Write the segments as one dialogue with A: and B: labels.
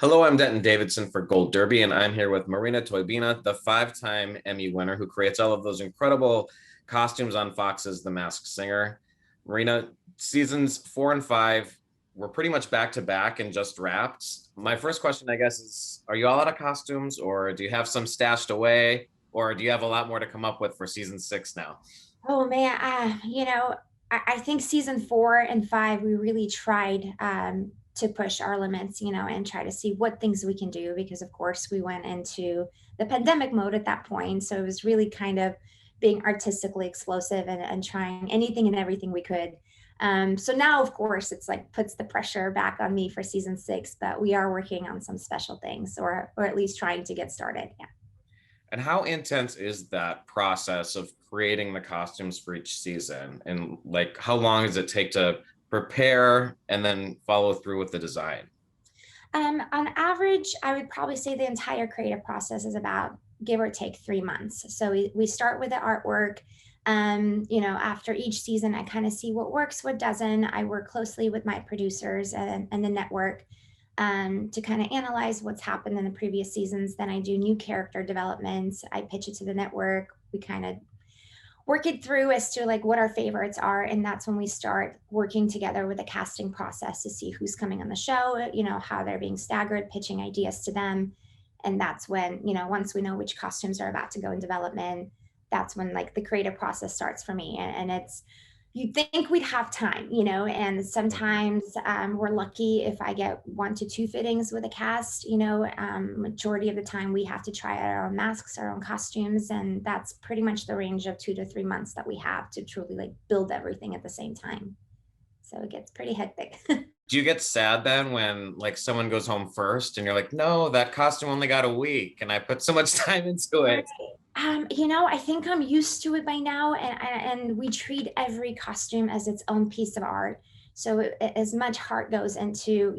A: Hello, I'm Denton Davidson for Gold Derby, and I'm here with Marina Toybina, the five-time Emmy winner who creates all of those incredible costumes on Fox's The Masked Singer. Marina, seasons 4 and 5 were pretty much back to back and just wrapped. My first question, I guess, is are you all out of costumes, or do you have some stashed away, or do you have a lot more to come up with for season 6 now?
B: Oh man, I think season 4 and 5, we really tried to push our limits, and try to see what things we can do because, of course, we went into the pandemic mode at that point. So it was really kind of being artistically explosive and trying anything and everything we could. So now, of course, it's like puts the pressure back on me for season 6, but we are working on some special things or at least trying to get started. Yeah.
A: And how intense is that process of creating the costumes for each season? And like, how long does it take to prepare and then follow through with the design?
B: On average, I would probably say the entire creative process is about give or take 3 months. So we start with the artwork. After each season, I kind of see what works, what doesn't. I work closely with my producers and the network to kind of analyze what's happened in the previous seasons. Then I do new character developments. I pitch it to the network. We kind of work it through as to like what our favorites are, and that's when we start working together with the casting process to see who's coming on the show, how they're being staggered, pitching ideas to them. And that's when, once we know which costumes are about to go in development, that's when like the creative process starts for me. And it's you'd think we'd have time, and sometimes we're lucky if I get 1 to 2 fittings with a cast, majority of the time we have to try out our own masks, our own costumes. And that's pretty much the range of 2 to 3 months that we have to truly like build everything at the same time. So it gets pretty hectic.
A: Do you get sad then when like someone goes home first and you're like, no, that costume only got a week and I put so much time into
B: Right.
A: it?
B: I think I'm used to it by now, and we treat every costume as its own piece of art. So as much heart goes into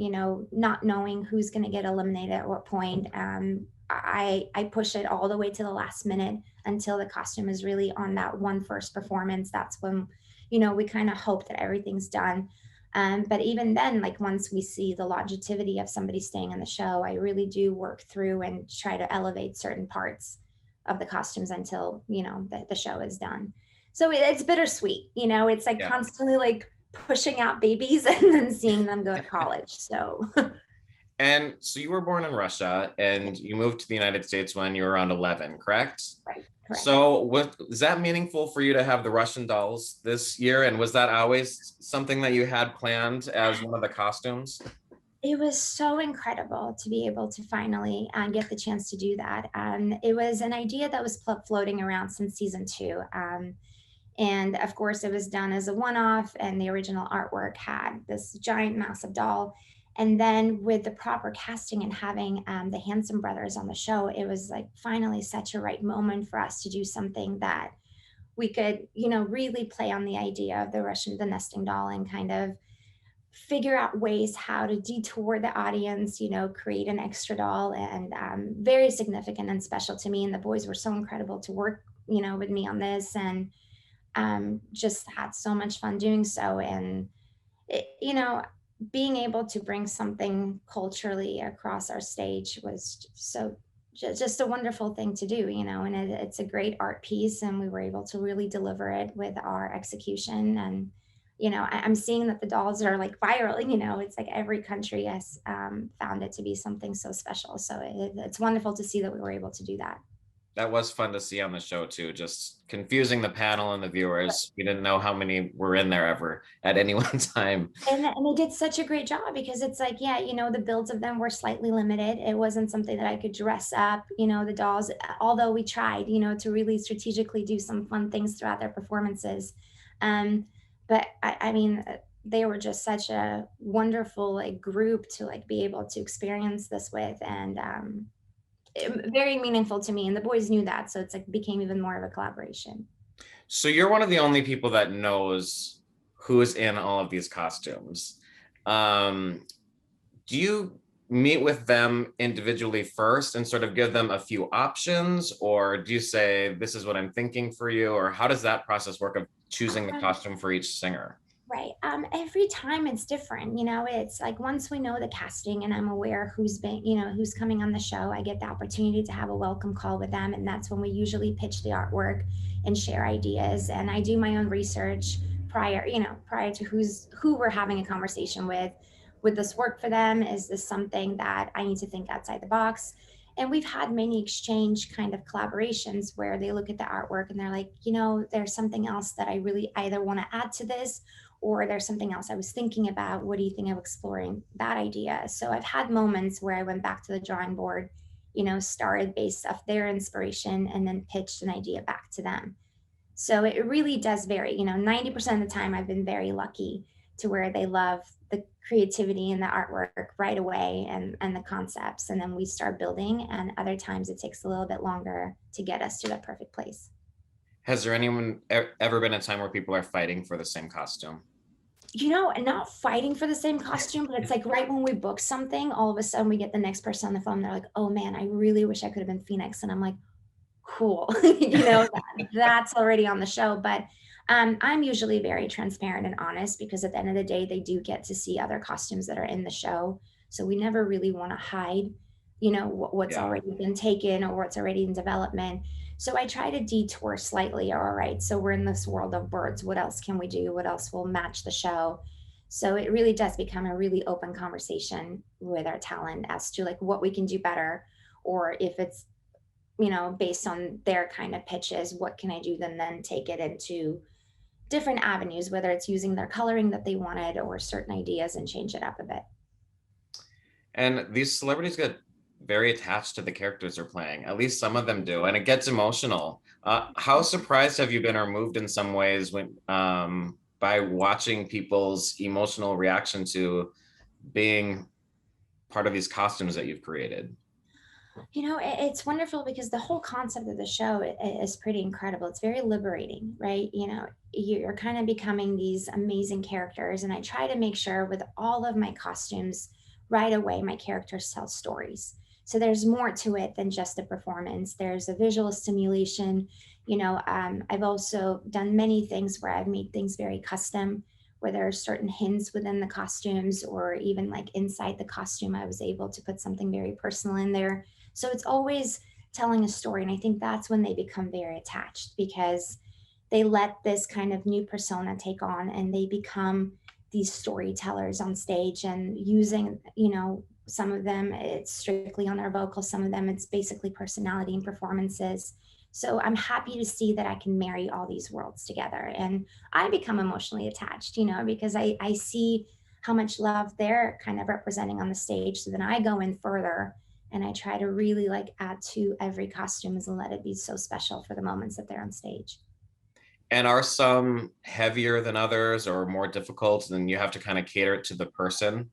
B: not knowing who's going to get eliminated at what point. I push it all the way to the last minute until the costume is really on that one first performance. That's when we kind of hope that everything's done. But even then, like once we see the longevity of somebody staying on the show, I really do work through and try to elevate certain parts of the costumes until the show is done. So it's bittersweet. It's like
A: Yeah.
B: constantly like pushing out babies and then seeing them go to college. So
A: And so you were born in Russia and you moved to the United States when you were around 11, correct?
B: right, correct.
A: So what is that meaningful for you to have the Russian dolls this year? And was that always something that you had planned as one of the costumes?
B: It was so incredible to be able to finally get the chance to do that. It was an idea that was floating around since season 2. And of course, it was done as a one off, and the original artwork had this giant, massive doll. And then with the proper casting and having the Hanson brothers on the show, it was like finally such a right moment for us to do something that we could, really play on the idea of the nesting doll and kind of figure out ways how to detour the audience, create an extra doll, and very significant and special to me. And the boys were so incredible to work, with me on this, and just had so much fun doing so. And it, being able to bring something culturally across our stage was just a wonderful thing to do, and it's a great art piece, and we were able to really deliver it with our execution. And I'm seeing that the dolls are like viral. It's like every country has found it to be something so special. So it's wonderful to see that we were able to do that.
A: That was fun to see on the show too, just confusing the panel and the viewers. We didn't know how many were in there ever at any one time.
B: And they did such a great job because it's like, yeah, the builds of them were slightly limited. It wasn't something that I could dress up, the dolls, although we tried, to really strategically do some fun things throughout their performances. But I mean, they were just such a wonderful like group to like be able to experience this with, and very meaningful to me. And the boys knew that, so it's like became even more of a collaboration.
A: So you're one of the only people that knows who's in all of these costumes. Um, do you meet with them individually first and sort of give them a few options, or do you say, this is what I'm thinking for you? Or how does that process work of choosing the
B: Um,
A: costume for each singer?
B: Right. Every time it's different. It's like once we know the casting and I'm aware who's coming on the show, I get the opportunity to have a welcome call with them. And that's when we usually pitch the artwork and share ideas. And I do my own research prior to who we're having a conversation with. Would this work for them? Is this something that I need to think outside the box? And we've had many exchange kind of collaborations where they look at the artwork and they're like, there's something else that I really either want to add to this, or there's something else I was thinking about. What do you think of exploring that idea? So I've had moments where I went back to the drawing board, started based off their inspiration and then pitched an idea back to them. So it really does vary. 90% of the time I've been very lucky to where they love the creativity and the artwork right away and the concepts. And then we start building. And other times it takes a little bit longer to get us to that perfect place.
A: Has there anyone ever been a time where people are fighting for the same costume?
B: Not fighting for the same costume, but it's like right when we book something, all of a sudden we get the next person on the phone. They're like, oh man, I really wish I could have been Phoenix. And I'm like, cool. That's already on the show. But I'm usually very transparent and honest because at the end of the day, they do get to see other costumes that are in the show. So we never really want to hide, what's
A: Yeah.
B: already been taken or what's already in development. So I try to detour slightly. All right, so we're in this world of birds. What else can we do? What else will match the show? So it really does become a really open conversation with our talent as to like what we can do better, or if it's based on their kind of pitches, what can I do then take it into different avenues, whether it's using their coloring that they wanted or certain ideas and change it up a bit.
A: And these celebrities get very attached to the characters they're playing. At least some of them do, and it gets emotional. How surprised have you been or moved in some ways when by watching people's emotional reaction to being part of these costumes that you've created?
B: It's wonderful because the whole concept of the show is pretty incredible. It's very liberating, right? You're kind of becoming these amazing characters. And I try to make sure with all of my costumes, right away, my characters tell stories. So there's more to it than just a performance. There's a visual stimulation. I've also done many things where I've made things very custom, where there are certain hints within the costumes or even like inside the costume, I was able to put something very personal in there. So it's always telling a story. And I think that's when they become very attached because they let this kind of new persona take on and they become these storytellers on stage and using, some of them it's strictly on their vocals, some of them it's basically personality and performances. So I'm happy to see that I can marry all these worlds together. And I become emotionally attached, because I see how much love they're kind of representing on the stage. So then I go in further and I try to really like add to every costume and let it be so special for the moments that they're on stage.
A: And are some heavier than others or more difficult, and you have to kind of cater it to the person?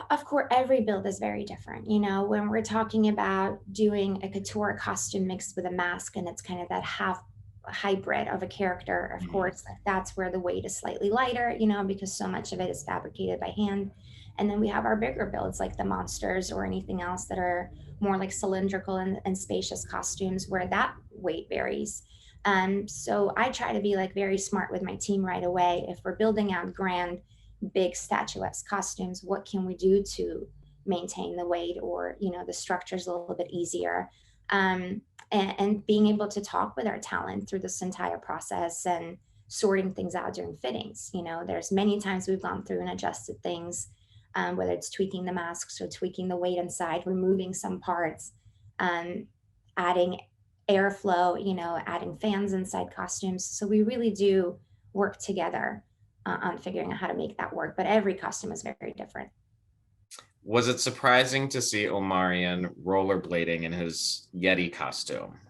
B: Of course, every build is very different. When we're talking about doing a couture costume mixed with a mask and it's kind of that half hybrid of a character, of course, like that's where the weight is slightly lighter, because so much of it is fabricated by hand. And then we have our bigger builds like the monsters or anything else that are more like cylindrical and spacious costumes where that weight varies. So I try to be like very smart with my team right away. If we're building out grand big statuesque costumes, what can we do to maintain the weight or the structures a little bit easier, and being able to talk with our talent through this entire process and sorting things out during fittings. There's many times we've gone through and adjusted things, whether it's tweaking the masks or tweaking the weight inside, removing some parts, adding airflow, adding fans inside costumes. So we really do work together on figuring out how to make that work. But every costume is very different.
A: Was it surprising to see Omarion rollerblading in his Yeti costume?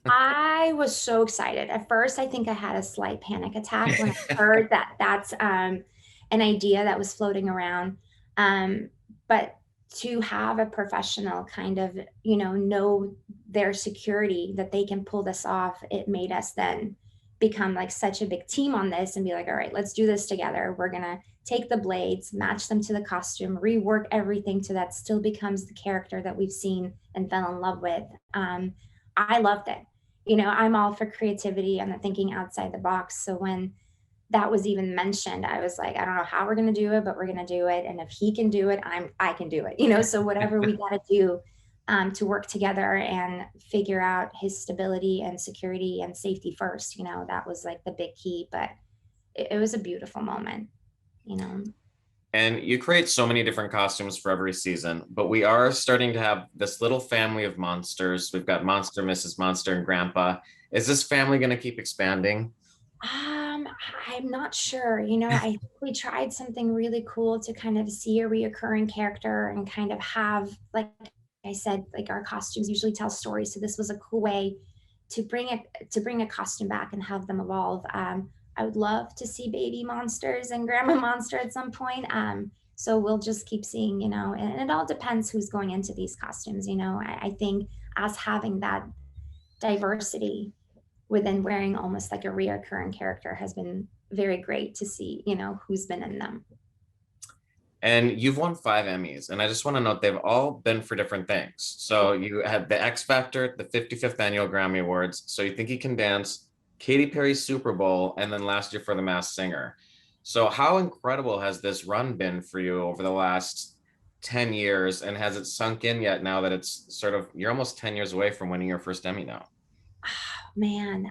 B: I was so excited. At first, I think I had a slight panic attack when I heard that that's an idea that was floating around. But to have a professional kind of, know their security that they can pull this off, it made us then become like such a big team on this and be like, all right, let's do this together. We're going to take the blades, match them to the costume, rework everything so that still becomes the character that we've seen and fell in love with. I loved it. I'm all for creativity and the thinking outside the box. So when that was even mentioned, I was like, I don't know how we're going to do it, but we're going to do it. And if he can do it, I can do it, so whatever we got to do to work together and figure out his stability and security and safety first, that was like the big key. But it was a beautiful moment, you know.
A: And you create so many different costumes for every season, but we are starting to have this little family of monsters. We've got Monster, Mrs. Monster, and Grandpa. Is this family going to keep expanding?
B: Um, I'm not sure. I think we tried something really cool to kind of see a reoccurring character and kind of have, like I said, like our costumes usually tell stories. So this was a cool way to bring a costume back and have them evolve. I would love to see baby monsters and grandma monster at some point. So we'll just keep seeing, and it all depends who's going into these costumes. I think us having that diversity within wearing almost like a reoccurring character has been very great to see, who's been in them.
A: And you've won 5 Emmys, and I just want to note they've all been for different things. So you had the X Factor, the 55th Annual Grammy Awards, So You Think You Can Dance, Katy Perry's Super Bowl, and then last year for The Masked Singer. So how incredible has this run been for you over the last 10 years, and has it sunk in yet now that it's sort of, you're almost 10 years away from winning your first Emmy now?
B: Man,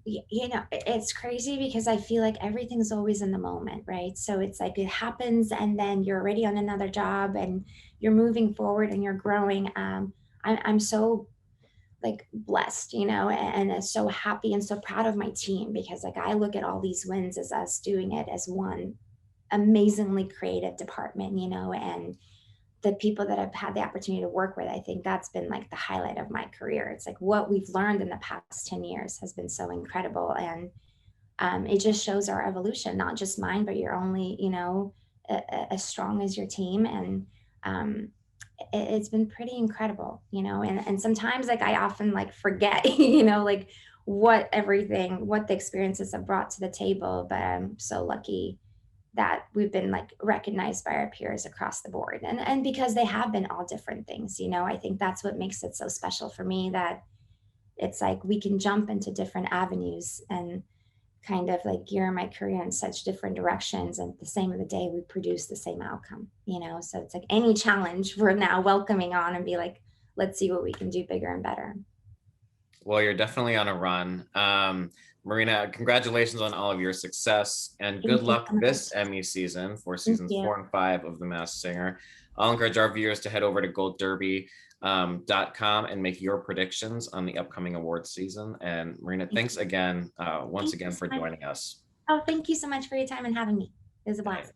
B: it's crazy because I feel like everything's always in the moment, right? So it's like it happens and then you're already on another job and you're moving forward and you're growing. I'm so like blessed, and so happy and so proud of my team because like I look at all these wins as us doing it as one amazingly creative department, and the people that I've had the opportunity to work with, I think that's been like the highlight of my career. It's like what we've learned in the past 10 years has been so incredible. And it just shows our evolution, not just mine, but you're only, as strong as your team. And it's been pretty incredible, and sometimes like I often like forget, like what the experiences have brought to the table. But I'm so lucky that we've been like recognized by our peers across the board, and because they have been all different things, I think that's what makes it so special for me, that it's like we can jump into different avenues and kind of like gear my career in such different directions, and at the same of the day we produce the same outcome, so it's like any challenge we're now welcoming on and be like, let's see what we can do bigger and better.
A: Well, you're definitely on a run. Marina, congratulations on all of your success and good
B: Thank you
A: luck
B: so much.
A: this Emmy season for
B: Thank
A: seasons
B: you.
A: 4 and 5 of The Masked Singer. I'll encourage our viewers to head over to goldderby.com and make your predictions on the upcoming awards season. And Marina,
B: Thank
A: thanks
B: you.
A: again, once
B: Thank you
A: again
B: so
A: for
B: much.
A: joining us.
B: Oh, thank you so much for your time and having me. It was a blast.